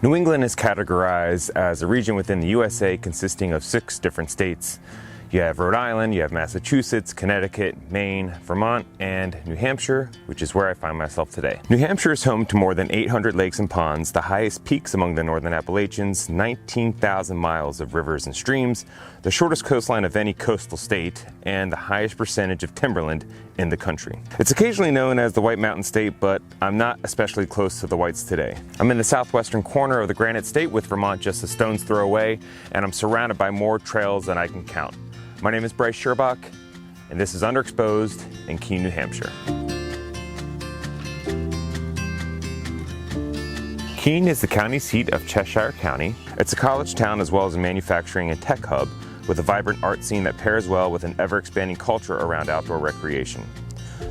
New England is categorized as a region within the USA consisting of 6 different states. You have Rhode Island, you have Massachusetts, Connecticut, Maine, Vermont, and New Hampshire, which is where I find myself today. New Hampshire is home to more than 800 lakes and ponds, the highest peaks among the northern Appalachians, 19,000 miles of rivers and streams, the shortest coastline of any coastal state, and the highest percentage of timberland in the country. It's occasionally known as the White Mountain State, but I'm not especially close to the whites today. I'm in the southwestern corner of the Granite State with Vermont just a stone's throw away, and I'm surrounded by more trails than I can count. My name is Brice Shirbach, and this is Underexposed in Keene, New Hampshire. Keene is the county seat of Cheshire County. It's a college town as well as a manufacturing and tech hub with a vibrant art scene that pairs well with an ever-expanding culture around outdoor recreation.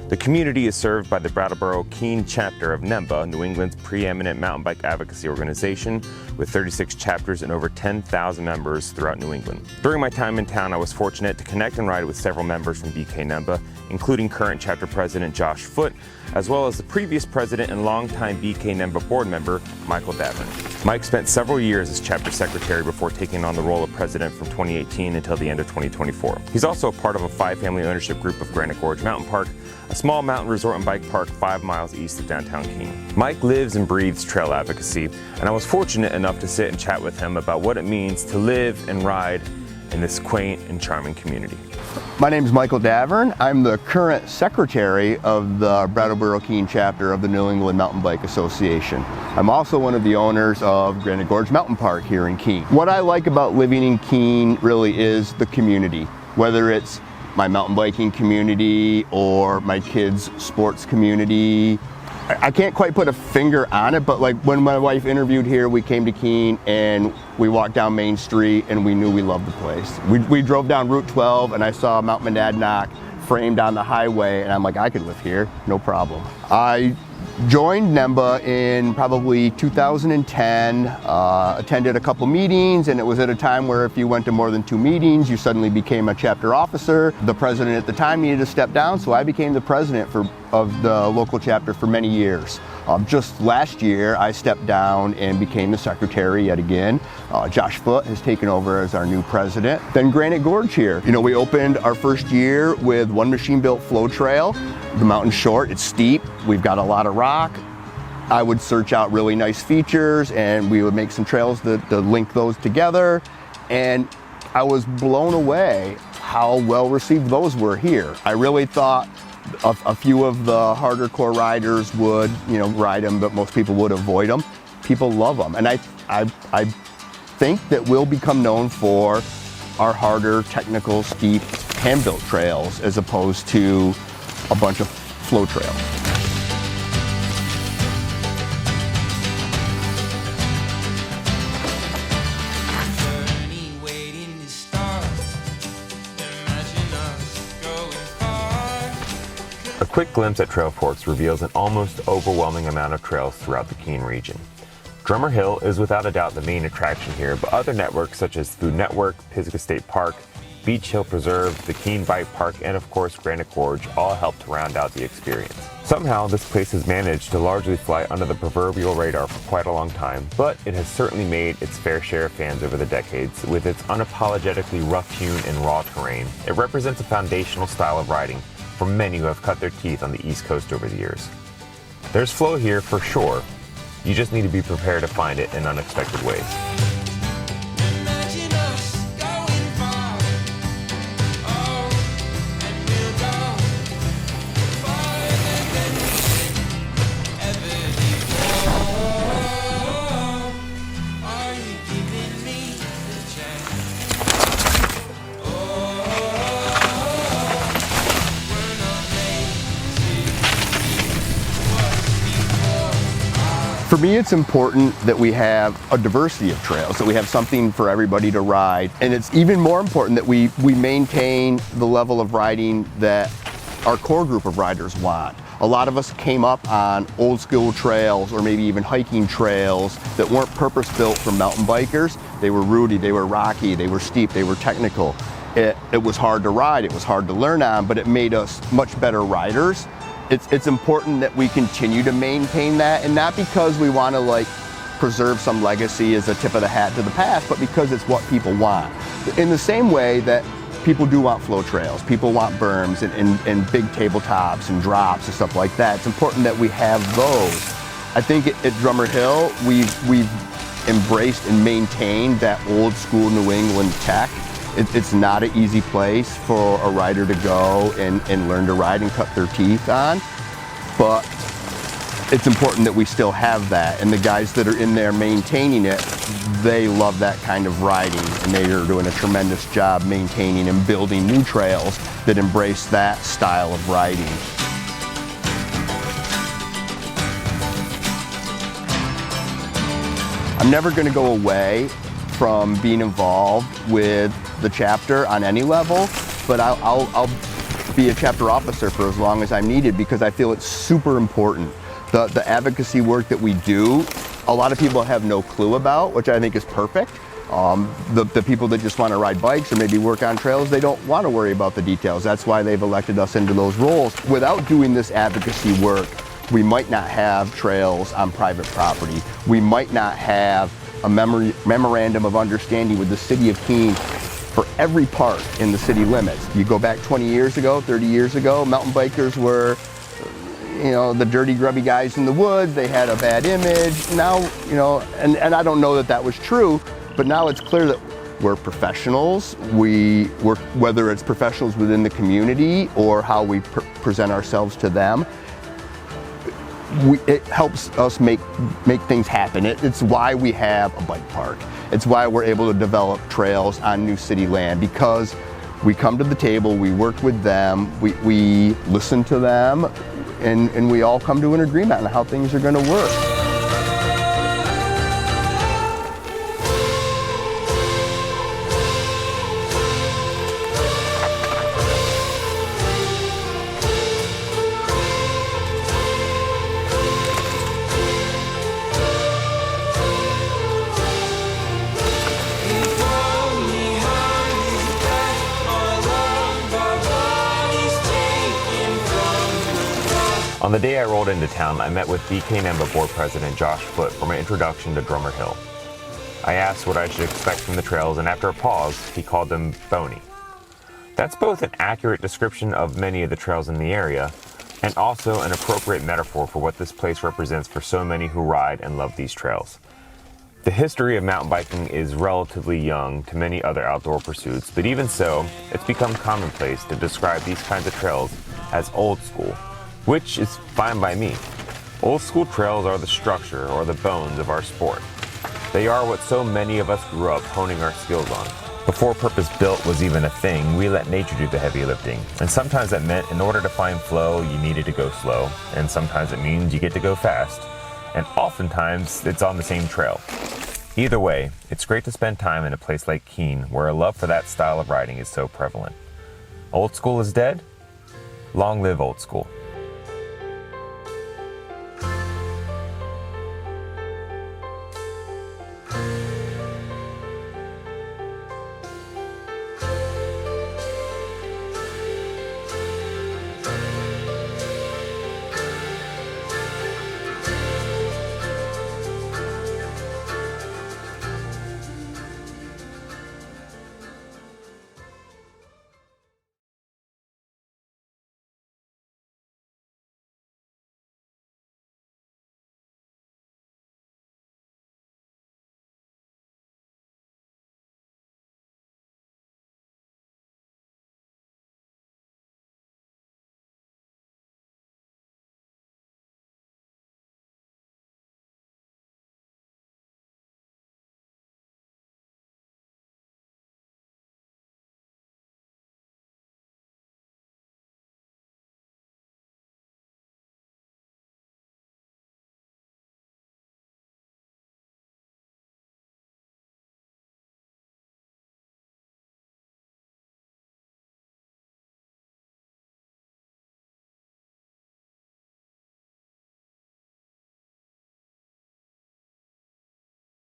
The community is served by the Brattleboro Keene chapter of NEMBA, New England's preeminent mountain bike advocacy organization, with 36 chapters and over 10,000 members throughout New England. During my time in town, I was fortunate to connect and ride with several members from BK NEMBA, including current chapter president Josh Foote, as well as the previous president and longtime BK NEMBA board member, Michael Davern. Mike spent several years as chapter secretary before taking on the role of president from 2018 until the end of 2024. He's also a part of a 5-family ownership group of Granite Gorge Mountain Park, a small mountain resort and bike park 5 miles east of downtown Keene. Mike lives and breathes trail advocacy, and I was fortunate enough to sit and chat with him about what it means to live and ride in this quaint and charming community. My name is Michael Davern. I'm the current secretary of the Brattleboro Keene chapter of the New England Mountain Bike Association. I'm also one of the owners of Granite Gorge Mountain Park here in Keene. What I like about living in Keene really is the community, whether it's my mountain biking community or my kids' sports community. I can't quite put a finger on it, but like when my wife interviewed here, we came to Keene and we walked down Main Street and we knew we loved the place. We drove down Route 12 and I saw Mount Monadnock framed on the highway and I'm like, I could live here, no problem. I joined NEMBA in probably 2010, attended a couple meetings, and it was at a time where if you went to more than 2 meetings, you suddenly became a chapter officer. The president at the time needed to step down, so I became the president of the local chapter for many years. Just last year, I stepped down and became the secretary yet again. Josh Foote has taken over as our new president. Then Granite Gorge here. You know, we opened our first year with one machine-built flow trail. The mountain's short, it's steep, we've got a lot of rock. I would search out really nice features and we would make some trails to link those together. And I was blown away how well received those were here. I really thought a few of the harder core riders would, ride them, but most people would avoid them. People love them. And I think that we'll become known for our harder, technical, steep, hand-built trails as opposed to a bunch of flow trails. A quick glimpse at Trail Forks reveals an almost overwhelming amount of trails throughout the Keene region. Drummer Hill is without a doubt the main attraction here, but other networks such as Food Network, Pisgah State Park, Beach Hill Preserve, the Keene Bike Park, and of course Granite Gorge all help to round out the experience. Somehow this place has managed to largely fly under the proverbial radar for quite a long time, but it has certainly made its fair share of fans over the decades. With its unapologetically rough-hewn and raw terrain, it represents a foundational style of riding for many who have cut their teeth on the East Coast over the years. There's flow here for sure, you just need to be prepared to find it in unexpected ways. For me, it's important that we have a diversity of trails, that we have something for everybody to ride. And it's even more important that we maintain the level of riding that our core group of riders want. A lot of us came up on old school trails or maybe even hiking trails that weren't purpose-built for mountain bikers. They were rooty, they were rocky, they were steep, they were technical. It was hard to ride, it was hard to learn on, but it made us much better riders. It's important that we continue to maintain that, and not because we want to preserve some legacy as a tip of the hat to the past, but because it's what people want. In the same way that people do want flow trails, people want berms and big tabletops and drops and stuff like that. It's important that we have those. I think at Drummer Hill, we've embraced and maintained that old school New England tech. It's not an easy place for a rider to go and learn to ride and cut their teeth on, but it's important that we still have that, and the guys that are in there maintaining it, they love that kind of riding, and they are doing a tremendous job maintaining and building new trails that embrace that style of riding. I'm never going to go away from being involved with the chapter on any level, but I'll be a chapter officer for as long as I'm needed, because I feel it's super important. The advocacy work that we do, a lot of people have no clue about, which I think is perfect. The people that just want to ride bikes or maybe work on trails, they don't want to worry about the details. That's why they've elected us into those roles. Without doing this advocacy work, we might not have trails on private property. We might not have a memorandum of understanding with the city of Keene for every park in the city limits. You go back 20 years ago, 30 years ago, mountain bikers were, you know, the dirty, grubby guys in the woods. They had a bad image. Now, you know, and I don't know that that was true, but now it's clear that we're professionals. We work, whether it's professionals within the community or how we present ourselves to them. It helps us make things happen. It's why we have a bike park. It's why we're able to develop trails on new city land, because we come to the table, we work with them, we listen to them, and we all come to an agreement on how things are going to work. On the day I rolled into town, I met with DK NEMBA board president Josh Foote for my introduction to Drummer Hill. I asked what I should expect from the trails, and after a pause, he called them bony. That's both an accurate description of many of the trails in the area, and also an appropriate metaphor for what this place represents for so many who ride and love these trails. The history of mountain biking is relatively young to many other outdoor pursuits, but even so, it's become commonplace to describe these kinds of trails as old school, which is fine by me. Old school trails are the structure or the bones of our sport. They are what so many of us grew up honing our skills on. Before purpose-built was even a thing, we let nature do the heavy lifting. And sometimes that meant in order to find flow, you needed to go slow. And sometimes it means you get to go fast. And oftentimes, it's on the same trail. Either way, it's great to spend time in a place like Keene, where a love for that style of riding is so prevalent. Old school is dead? Long live old school.